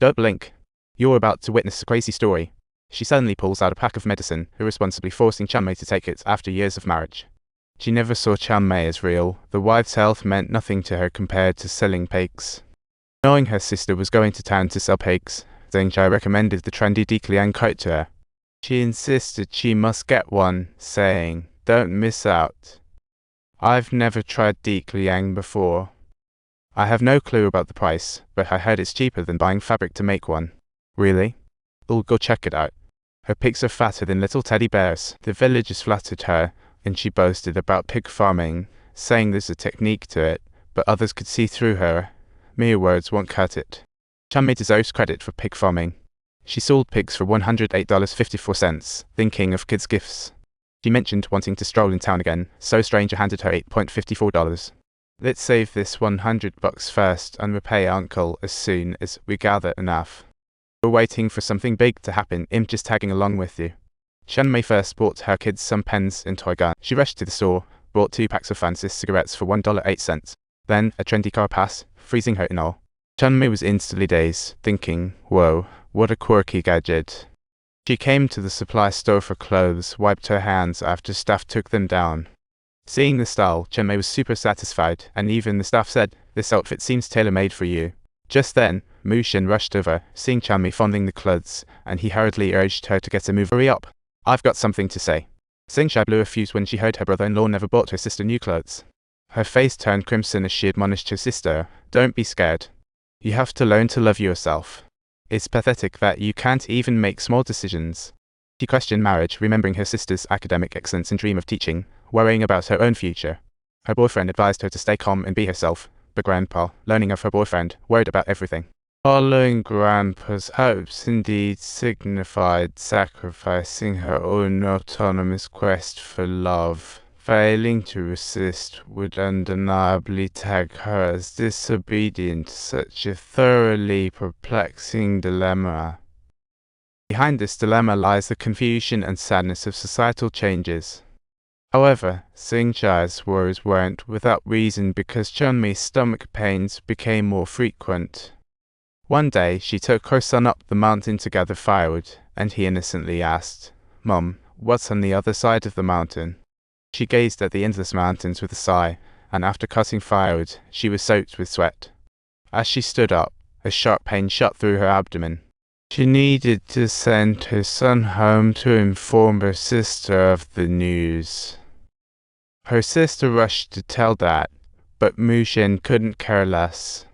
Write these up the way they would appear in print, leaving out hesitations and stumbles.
Don't blink. You're about to witness a crazy story. She suddenly pulls out a pack of medicine, irresponsibly forcing Chunmei to take it after years of marriage. She never saw Chunmei as real. The wife's health meant nothing to her compared to selling pigs. Knowing her sister was going to town to sell pigs, Zhengzhai recommended the trendy Dikliang coat to her. She insisted she must get one, saying, "Don't miss out. I've never tried Dikliang before. I have no clue about the price, but I heard it's cheaper than buying fabric to make one." "Really? I'll go check it out. Her pigs are fatter than little teddy bears." The villagers flattered her, and she boasted about pig farming, saying there's a technique to it, but others could see through her. Mere words won't cut it. Chunmei deserves credit for pig farming. She sold pigs for $108.54, thinking of kids' gifts. She mentioned wanting to stroll in town again, so a stranger handed her $8.54. "Let's save this $100 first and repay Uncle as soon as we gather enough. We're waiting for something big to happen. I'm just tagging along with you." Chunmei first bought her kids some pens and toy gun. She rushed to the store, bought 2 packs of fancy cigarettes for $1.08, then a trendy car pass, freezing her in awe. Chunmei was instantly dazed, thinking, "Whoa, what a quirky gadget." She came to the supply store for clothes, wiped her hands after staff took them down. Seeing the style, Chunmei was super satisfied, and even the staff said, "This outfit seems tailor-made for you." Just then, Mu Shen rushed over, seeing Chunmei fondling the clothes, and he hurriedly urged her to get a move. "Hurry up. I've got something to say." Zhengzhai blew a fuse when she heard her brother-in-law never bought her sister new clothes. Her face turned crimson as she admonished her sister, "Don't be scared. You have to learn to love yourself. It's pathetic that you can't even make small decisions." She questioned marriage, remembering her sister's academic excellence and dream of teaching, worrying about her own future. Her boyfriend advised her to stay calm and be herself, but Grandpa, learning of her boyfriend, worried about everything. Following Grandpa's hopes indeed signified sacrificing her own autonomous quest for love. Failing to resist would undeniably tag her as disobedient. Such a thoroughly perplexing dilemma. Behind this dilemma lies the confusion and sadness of societal changes. However, Zhengzhai's worries weren't without reason, because Chunmei's stomach pains became more frequent. One day, she took her son up the mountain to gather firewood, and he innocently asked, "Mom, what's on the other side of the mountain?" She gazed at the endless mountains with a sigh, and after cutting firewood, she was soaked with sweat. As she stood up, a sharp pain shot through her abdomen. She needed to send her son home to inform her sister of the news. Her sister rushed to tell Dad, but Mu Shen couldn't care less.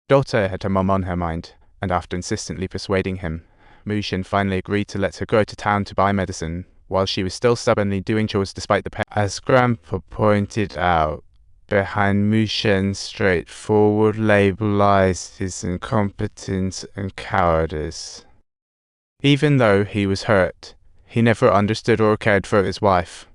Daughter had her mom on her mind, and after insistently persuading him, Mu Shen finally agreed to let her go to town to buy medicine, while she was still stubbornly doing chores despite the pain. As Grandpa pointed out, behind Mu Shen's straightforward label lies his incompetence and cowardice. Even though he was hurt, he never understood or cared for his wife.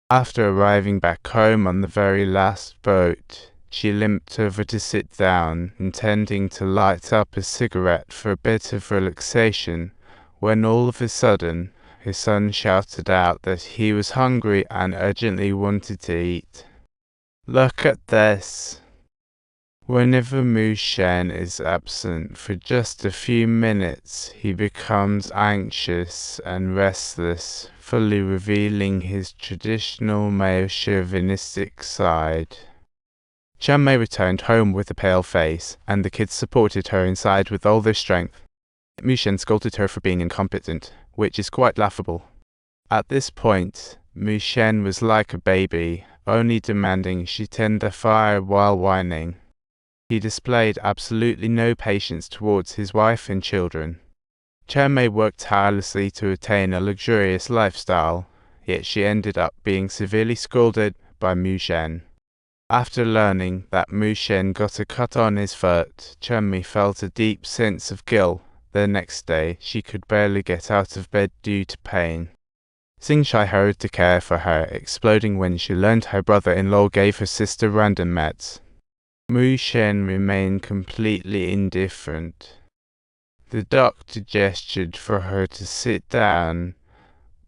After arriving back home on the very last boat, she limped over to sit down, intending to light up a cigarette for a bit of relaxation, when all of a sudden, his son shouted out that he was hungry and urgently wanted to eat. "Look at this." Whenever Mu Shen is absent for just a few minutes, he becomes anxious and restless, fully revealing his traditional male chauvinistic side. Chunmei returned home with a pale face, and the kids supported her inside with all their strength. Mu Shen scolded her for being incompetent, which is quite laughable. At this point, Mu Shen was like a baby, only demanding she tend the fire while whining. He displayed absolutely no patience towards his wife and children. Chunmei worked tirelessly to attain a luxurious lifestyle, yet she ended up being severely scolded by Mu Shen. After learning that Mu Shen got a cut on his foot, Chunmei felt a deep sense of guilt. The next day, she could barely get out of bed due to pain. Zhengzhai hurried to care for her, exploding when she learned her brother-in-law gave her sister random meds. Mu Shen remained completely indifferent. The doctor gestured for her to sit down,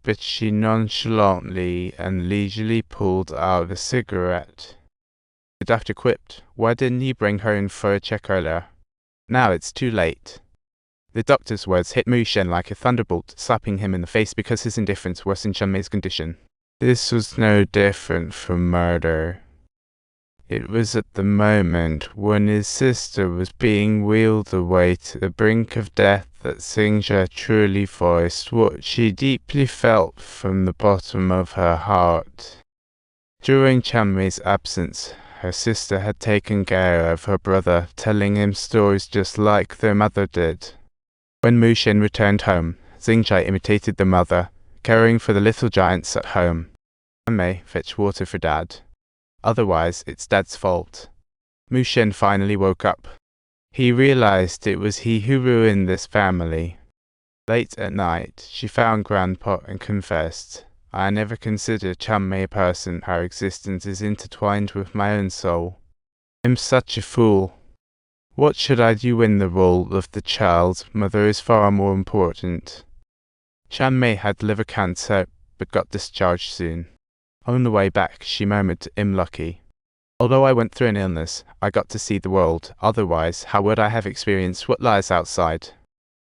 but she nonchalantly and leisurely pulled out a cigarette. The doctor quipped, "Why didn't you bring her in for a check earlier? Now it's too late." The doctor's words hit Mu Shen like a thunderbolt, slapping him in the face because his indifference worsened Chunmei's condition. This was no different from murder. It was at the moment when his sister was being wheeled away to the brink of death that Xingzhe truly voiced what she deeply felt from the bottom of her heart. During Chunmei's absence, her sister had taken care of her brother, telling him stories just like their mother did. When Mu Shen returned home, Xingzhe imitated the mother, caring for the little giants at home. Chunmei, fetch water for Dad. Otherwise, it's Dad's fault. Mu Shen finally woke up. He realized it was he who ruined this family. Late at night, she found Grandpa and confessed, "I never considered Chunmei a person. Her existence is intertwined with my own soul. I'm such a fool. What should I do when the role of the child's mother is far more important?" Chunmei had liver cancer, but got discharged soon. On the way back, she murmured to Lucky, "Although I went through an illness, I got to see the world. Otherwise, how would I have experienced what lies outside?"